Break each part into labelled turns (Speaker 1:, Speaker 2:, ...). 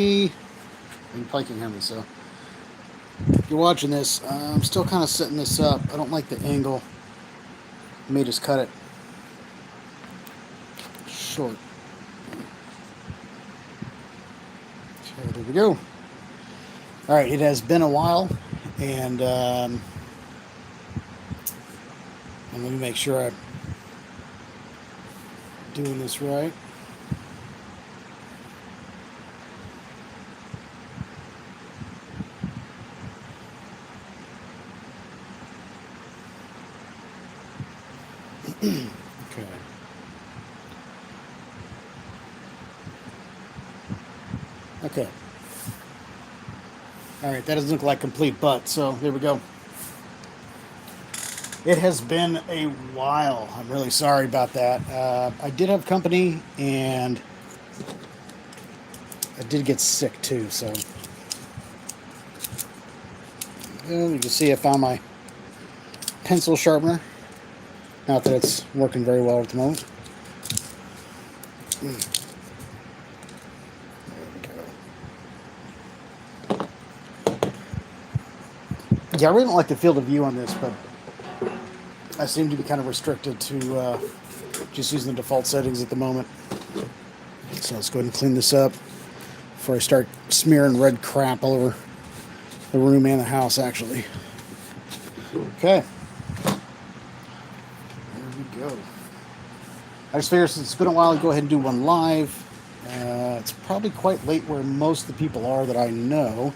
Speaker 1: You probably can hear me, so if you're watching this, I'm still kind of setting this up. I don't like the angle. I may just cut it short. So there we go. All right, it has been a while, and let me make sure I'm doing this right. Okay. Okay. All right, that doesn't look like complete butt, so there we go. It has been a while. I'm really sorry about that. I did have company, and I did get sick too, so you can see I found my pencil sharpener. Not that it's working very well at the moment. There we go. Yeah, I really don't like the field of view on this, but I seem to be kind of restricted to just using the default settings at the moment. So let's go ahead and clean this up before I start smearing red crap all over the room and the house, actually. Okay. There we go. I just figured since it's been a while, I'd go ahead and do one live. It's probably quite late where most of the people are that I know.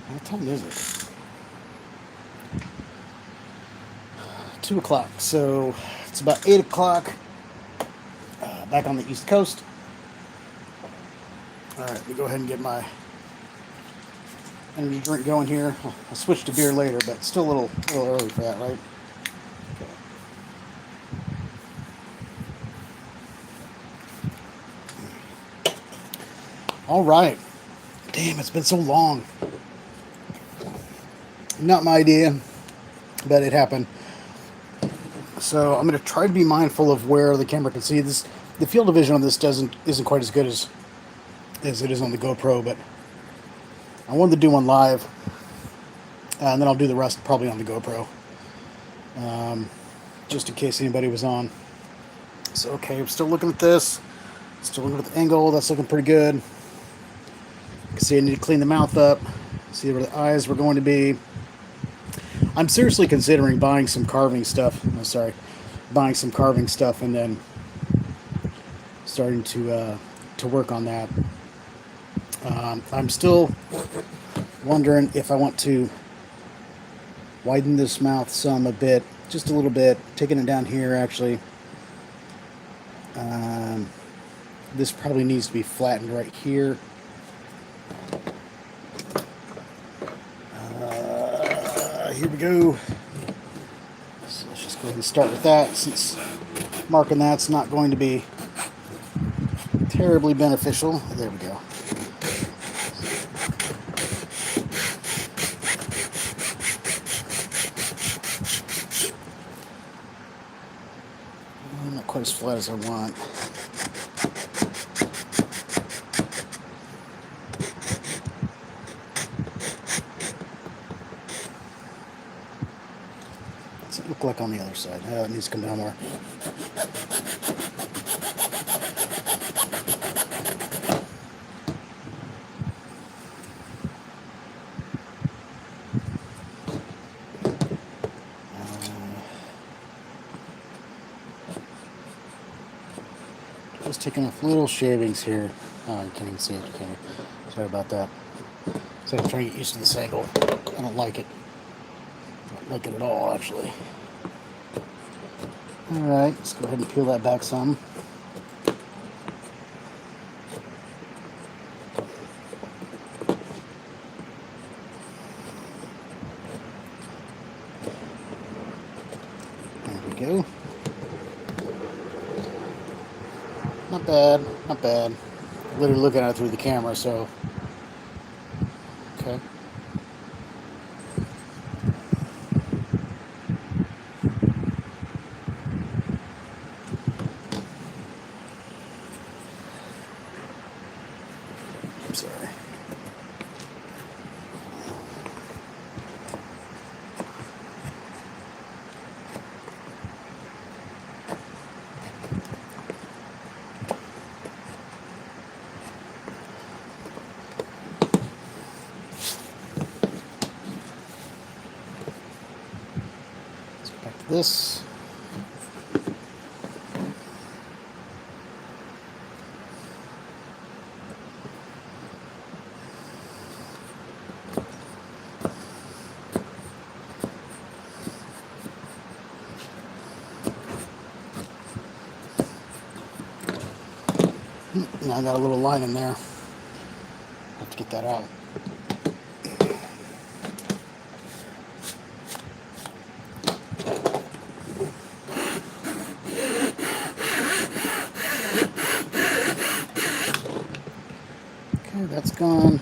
Speaker 1: What time is it? 2 o'clock. So it's about 8 o'clock back on the East Coast. All right, let me go ahead and get my energy drink going here. I'll switch to beer later, but still a little early for that, right? Okay. All right. Damn, it's been so long. Not my idea, but it happened. So I'm going to try to be mindful of where the camera can see this. The field of vision on this isn't quite as good as it is on the GoPro, but I wanted to do one live, and then I'll do the rest probably on the GoPro, just in case anybody was on. So okay, I'm still looking at this. Still looking at the angle. That's looking pretty good. You can see I need to clean the mouth up. See where the eyes were going to be. I'm seriously considering buying some carving stuff. Buying some carving stuff and then starting to work on that. I'm still wondering if I want to widen this mouth some a bit, just a little bit, taking it down here actually. This probably needs to be flattened right here. Here we go. So let's just go ahead and start with that, since marking that's not going to be terribly beneficial. There we go. Not quite as flat as I want. What's it look like on the other side? It needs to come down more. Just taking off little shavings here. Oh, you can't even see it. Okay. Sorry about that. So I'm trying to get used to this angle. I don't like it. I don't like it at all, actually. Alright, let's go ahead and peel that back some. There we go. Not bad, not bad. Literally looking at it through the camera, so. Okay. I'm sorry. this. Now I got a little line in there. Have to get that out. Okay, that's gone.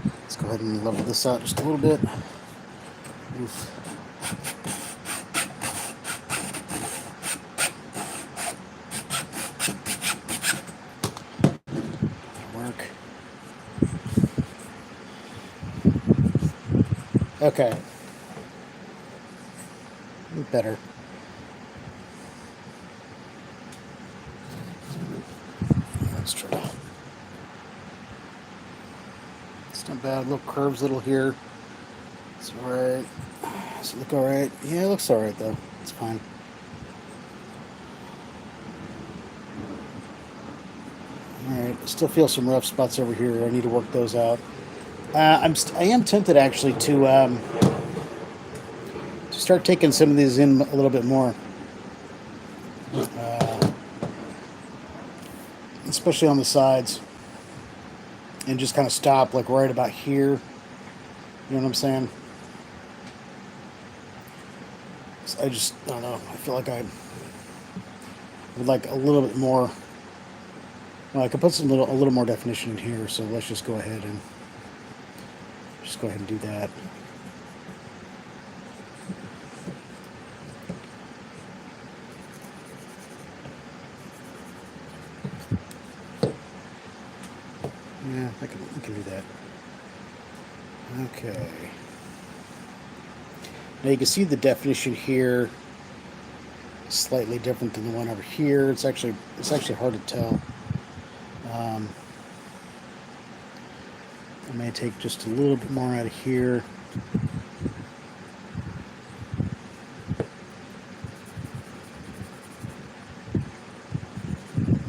Speaker 1: Let's go ahead and level this out just a little bit. Oof. Okay. Better. Let's try. It's not bad. Little curves, little here. It's alright. Does it look alright? Yeah, it looks alright though. It's fine. Alright. Still feel some rough spots over here. I need to work those out. I am tempted actually to start taking some of these in a little bit more, especially on the sides, and just kind of stop like right about here. You know what I'm saying? I don't know. I feel like I would like a little bit more. Well, I could put a little more definition in here. So let's just go ahead and do that. Yeah, we can do that. Okay. Now you can see the definition here is slightly different than the one over here. It's actually hard to tell. I may take just a little bit more out of here.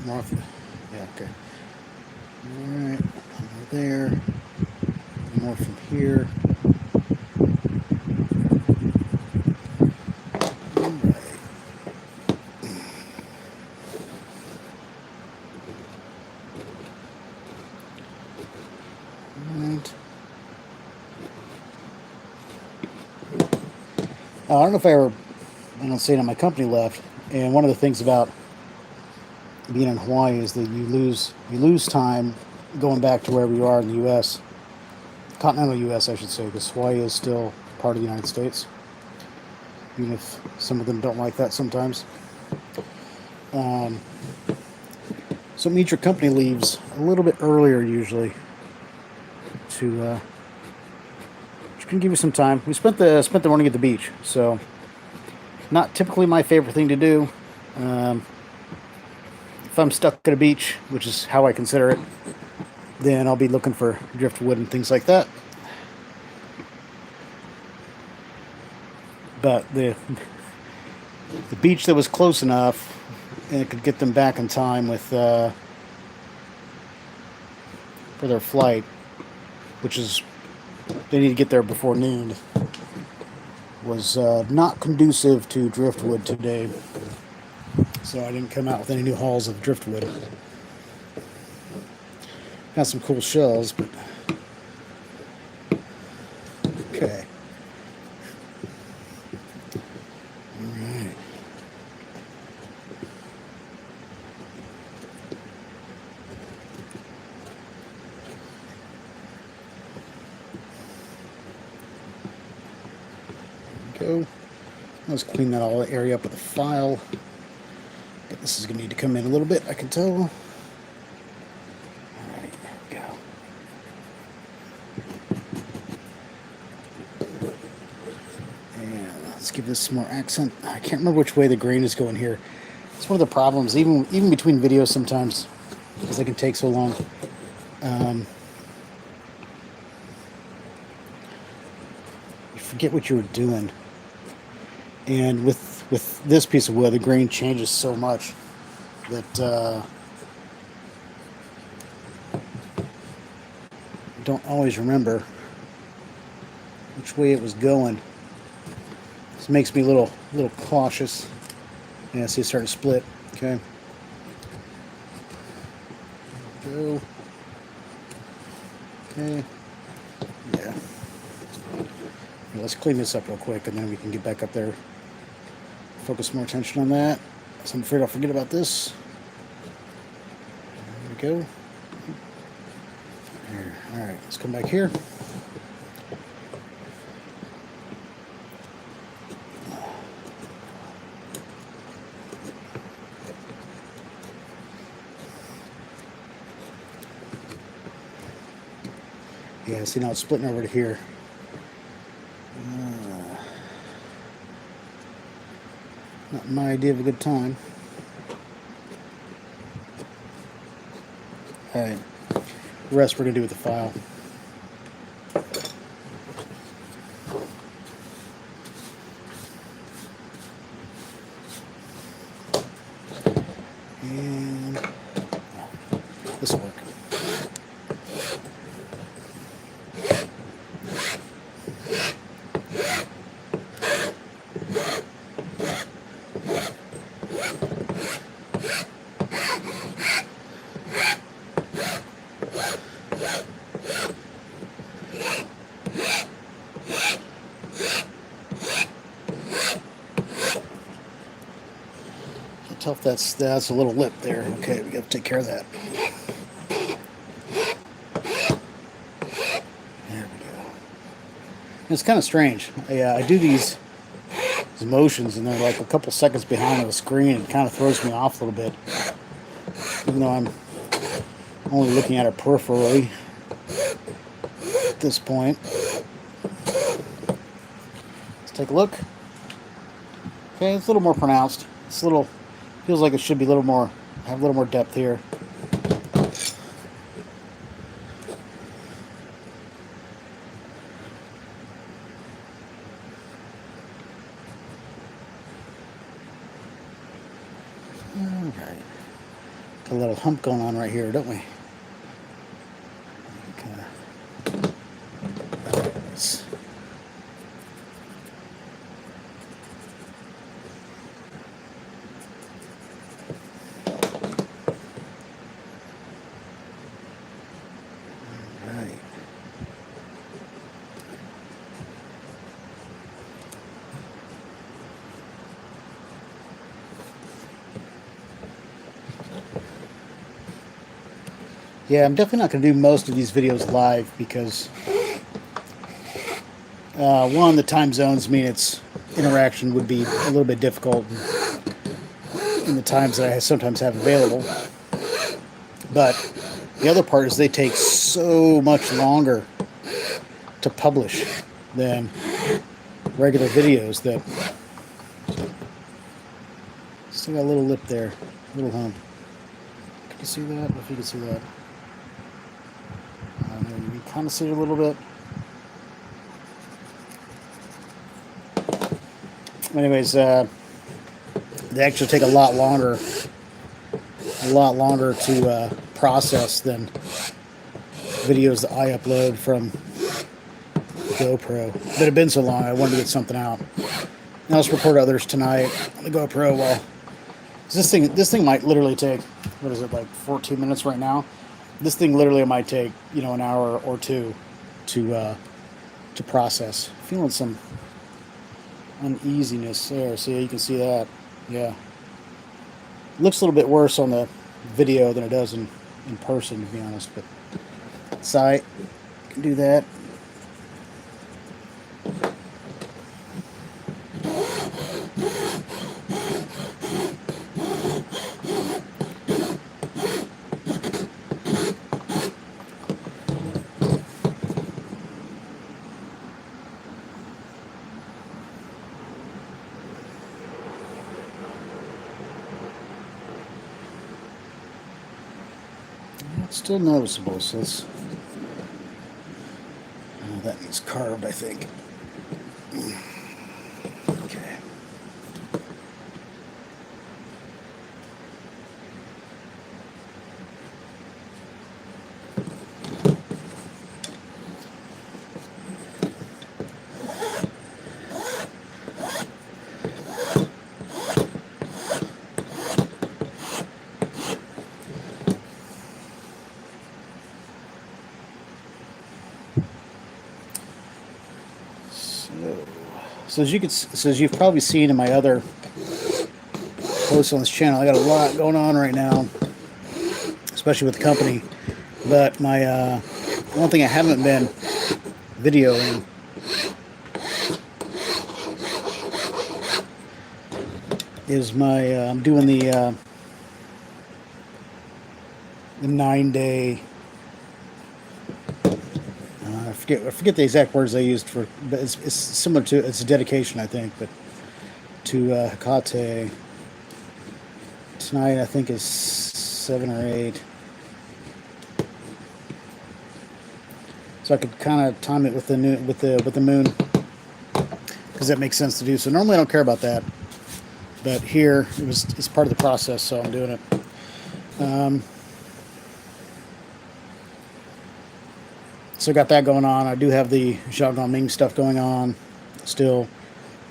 Speaker 1: More off, yeah, okay. All right, more there. More from here. All right. I don't know if I don't say it on my company left, and one of the things about being in Hawaii is that you lose time going back to wherever you are in the U.S., continental U.S. I should say, because Hawaii is still part of the United States, even if some of them don't like that sometimes. So it means your company leaves a little bit earlier usually to which can give you some time. We spent the morning at the beach, so not typically my favorite thing to do. If I'm stuck at a beach, which is how I consider it, then I'll be looking for driftwood and things like that. But the beach that was close enough, and it could get them back in time with for their flight, which is they need to get there before noon, was not conducive to driftwood today. So I didn't come out with any new hauls of driftwood. Got some cool shells, but okay. All right. There we go. Let's clean that all area up with a file. But this is going to need to come in a little bit, I can tell. All right, there we go. And let's give this some more accent. I can't remember which way the grain is going here. It's one of the problems, even between videos sometimes, because they can take so long. You forget what you were doing. And with this piece of wood, the grain changes so much that I don't always remember which way it was going. This makes me a little cautious. Yeah, see, it's starting to split. Okay. Go. Okay. Yeah. Let's clean this up real quick, and then we can get back up there. Focus more attention on that. So I'm afraid I'll forget about this. There we go. There. All right, let's come back here. Yeah, see, now it's splitting over to here. Not my idea of a good time. All right, the rest we're going to do with the file. And this will work. Tell if that's a little lip there. Okay, we got to take care of that. There we go. It's kind of strange. I do these motions, and they're like a couple seconds behind the screen. It kind of throws me off a little bit, even though I'm only looking at it peripherally at this point. Let's take a look. Okay, it's a little more pronounced. It's a little. Feels like it should be a little more, have a little more depth here. Alright. Got a little hump going on right here, don't we? Yeah, I'm definitely not going to do most of these videos live because one, the time zones mean its interaction would be a little bit difficult in the times that I sometimes have available. But the other part is they take so much longer to publish than regular videos that still got a little lip there, a little hump. Can you see that? If you can see that. You can kind of see it a little bit. Anyways, they actually take a lot longer to process than videos that I upload from the GoPro. But it had been so long, I wanted to get something out. I'll just record others tonight on the GoPro. Well, this thing might literally take, what is it, like 14 minutes right now? This thing literally might take, an hour or two to process. Feeling some uneasiness there. See, you can see that. Yeah. Looks a little bit worse on the video than it does in person, to be honest. But sight, can do that. It's still noticeable, so let's... Oh, that needs carved, I think. Okay. So as you've probably seen in my other posts on this channel, I got a lot going on right now, especially with the company. But my one thing I haven't been videoing is my I'm doing the 9-day. I forget the exact words I used for, but it's similar to, it's a dedication, I think, but to Hecate. Tonight I think is 7 or 8. So I could kind of time it with the moon, because that makes sense to do. So normally I don't care about that, but here it's part of the process, so I'm doing it. So got that going on. I do have the Xiaoguang Ming stuff going on still.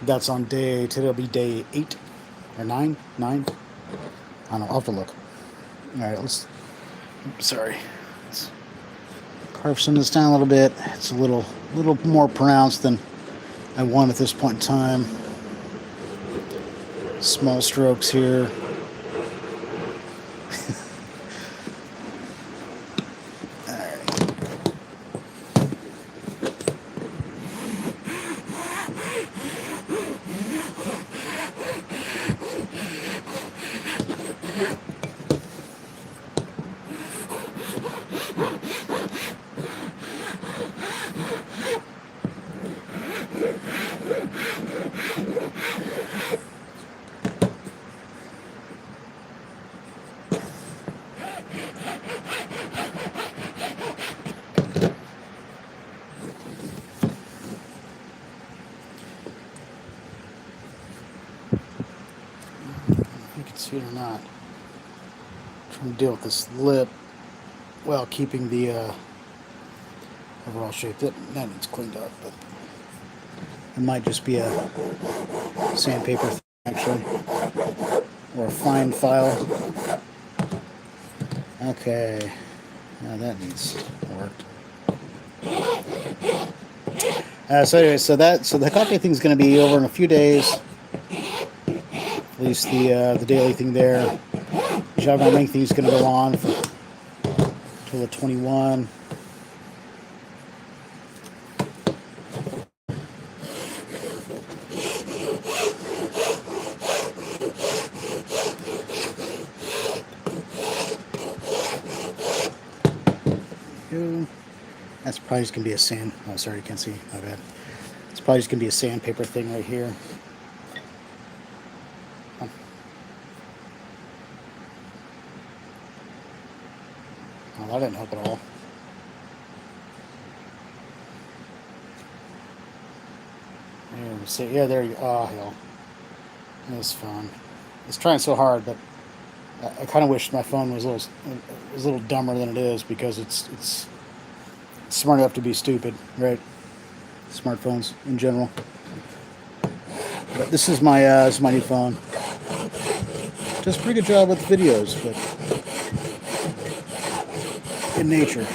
Speaker 1: That's on today will be day 8 or 9. I don't know, I'll have to look. All right, let's carve some of this down a little bit. It's a little more pronounced than I want at this point in time. Small strokes here. You can see it or not. I'm trying to deal with this lip while keeping the overall shape. That needs cleaned up, but it might just be a sandpaper thing, actually, or a fine file. Okay, now that needs worked. So anyway, so the copy thing is going to be over in a few days. At least the daily thing there. The Xiaoguang Ming thing is going to go on until the 21. That's probably just going to be a sand. Oh, sorry, you can't see. My bad. It's probably just going to be a sandpaper thing right here. Oh, that didn't help at all. Yeah, there you go. Oh, hell. That's fun. It's trying so hard, but I kind of wish my phone was a little dumber than it is, because it's smart enough to be stupid, right? Smartphones in general. But this is my new phone. Does a pretty good job with videos, but in nature.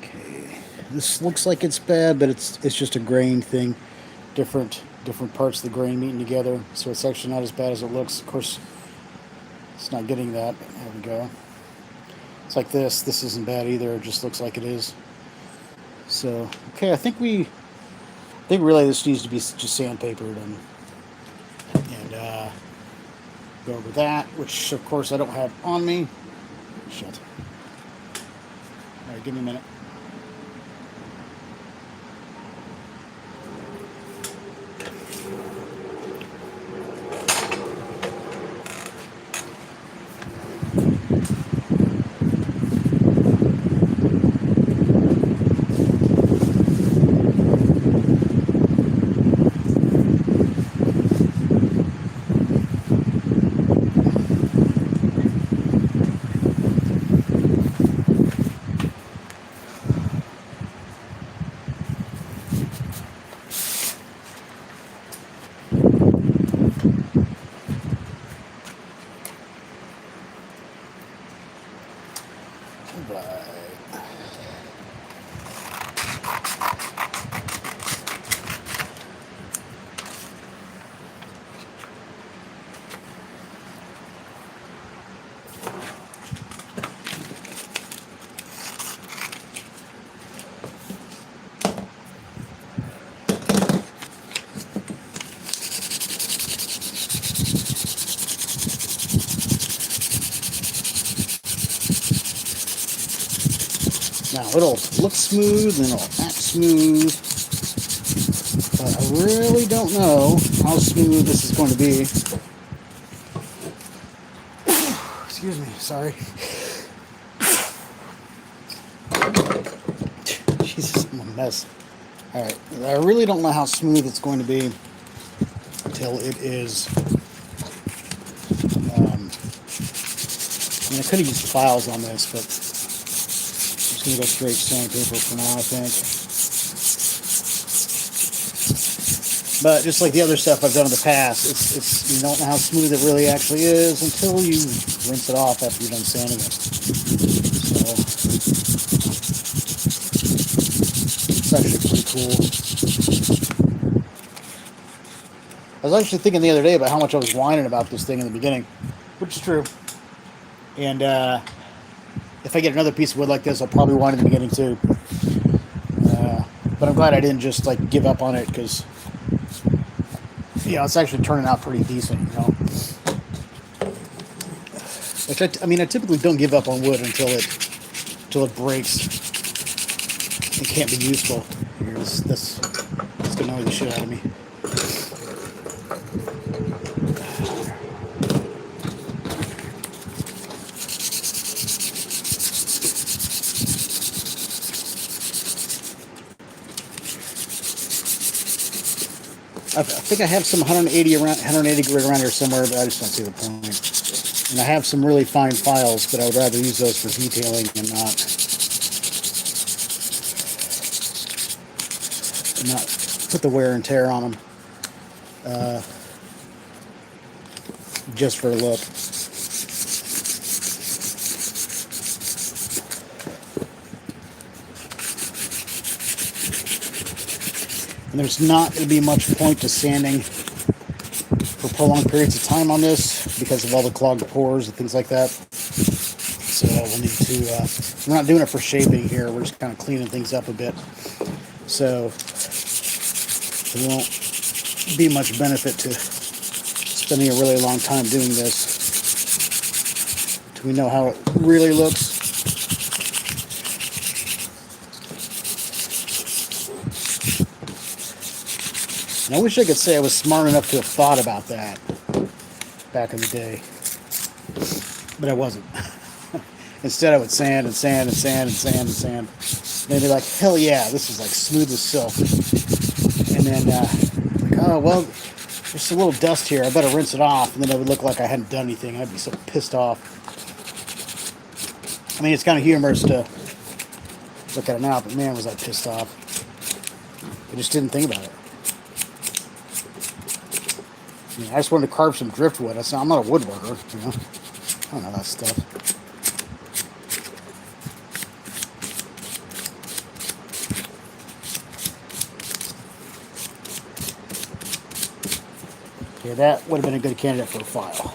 Speaker 1: Okay, this looks like it's bad, but it's just a grain thing. Different parts of the grain meeting together, so it's actually not as bad as it looks. Of course, it's not getting that. There we go. It's like this. This isn't bad either. It just looks like it is. So, okay, I think really this needs to be just sandpapered and go over that, which of course I don't have on me. Shit. All right, give me a minute. Now, it'll look smooth and it'll act smooth, but I really don't know how smooth this is going to be. Excuse me, sorry. Jesus, I'm a mess. Alright, I really don't know how smooth it's going to be until it is... I mean, I could have used files on this, but I'm just going to go straight sandpaper for now, I think. But just like the other stuff I've done in the past, it's you don't know how smooth it really actually is until you rinse it off after you're done sanding it. So it's actually pretty cool. I was actually thinking the other day about how much I was whining about this thing in the beginning, which is true. And if I get another piece of wood like this, I'll probably whine in the beginning too. But I'm glad I didn't just like give up on it, because it's actually turning out pretty decent, Which I mean, I typically don't give up on wood until it breaks and can't be useful. This gonna annoy the shit out of me. I think I have some 180 grit around here somewhere, but I just don't see the point. And I have some really fine files, but I would rather use those for detailing and not put the wear and tear on them just for a look. And there's not going to be much point to sanding for prolonged periods of time on this because of all the clogged pores and things like that. So we'll need to, we're not doing it for shaping here, we're just kind of cleaning things up a bit. So there won't be much benefit to spending a really long time doing this till we know how it really looks. And I wish I could say I was smart enough to have thought about that back in the day, but I wasn't. Instead, I would sand and sand and sand and sand and sand. And they'd be like, hell yeah, this is like smooth as silk. And then, like, oh, well, there's a little dust here. I better rinse it off. And then it would look like I hadn't done anything. I'd be so pissed off. I mean, it's kind of humorous to look at it now, but man, was I pissed off. I just didn't think about it. I mean, I just wanted to carve some driftwood. I'm not a woodworker, I don't know that stuff. Okay, that would have been a good candidate for a file.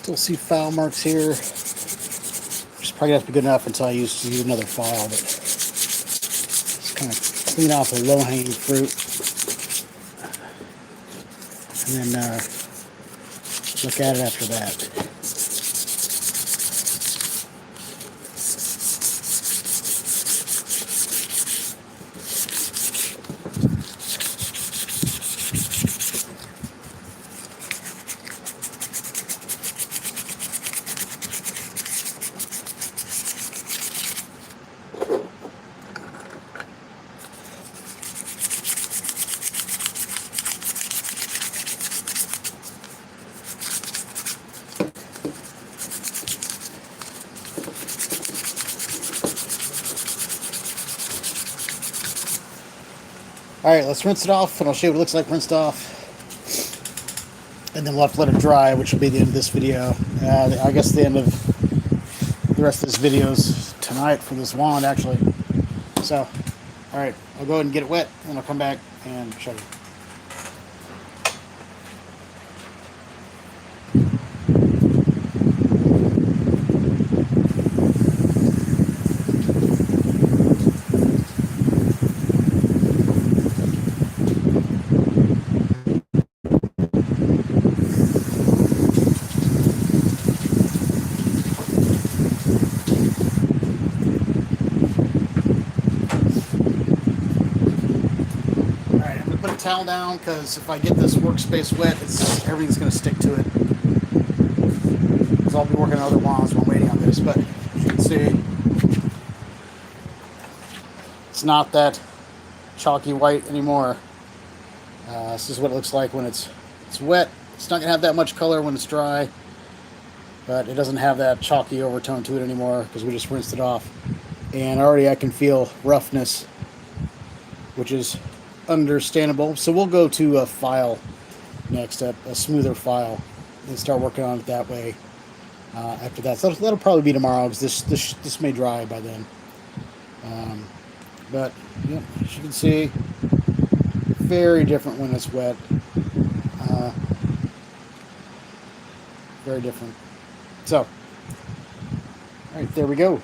Speaker 1: Still see file marks here. Which probably have to be good enough until I use another file, but just kind of clean off the low-hanging fruit. And then look at it after that. Alright, let's rinse it off, and I'll show you what it looks like rinsed off. And then we'll have to let it dry, which will be the end of this video. I guess the end of the rest of this video is tonight for this wand, actually. So, alright, I'll go ahead and get it wet, and I'll come back and show you. Towel down, because if I get this workspace wet, everything's going to stick to it. Because I'll be working on other wands while I'm waiting on this. But as you can see, it's not that chalky white anymore. This is what it looks like when it's wet. It's not going to have that much color when it's dry, but it doesn't have that chalky overtone to it anymore because we just rinsed it off. And already I can feel roughness, which is understandable. So we'll go to a file next, a smoother file, and start working on it that way after that. So that'll probably be tomorrow, because this may dry by then. But yeah, as you can see, very different when it's wet. Very different. So, all right, there we go.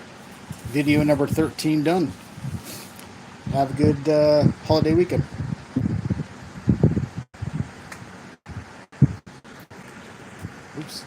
Speaker 1: Video number 13 done. Have a good holiday weekend. Oops.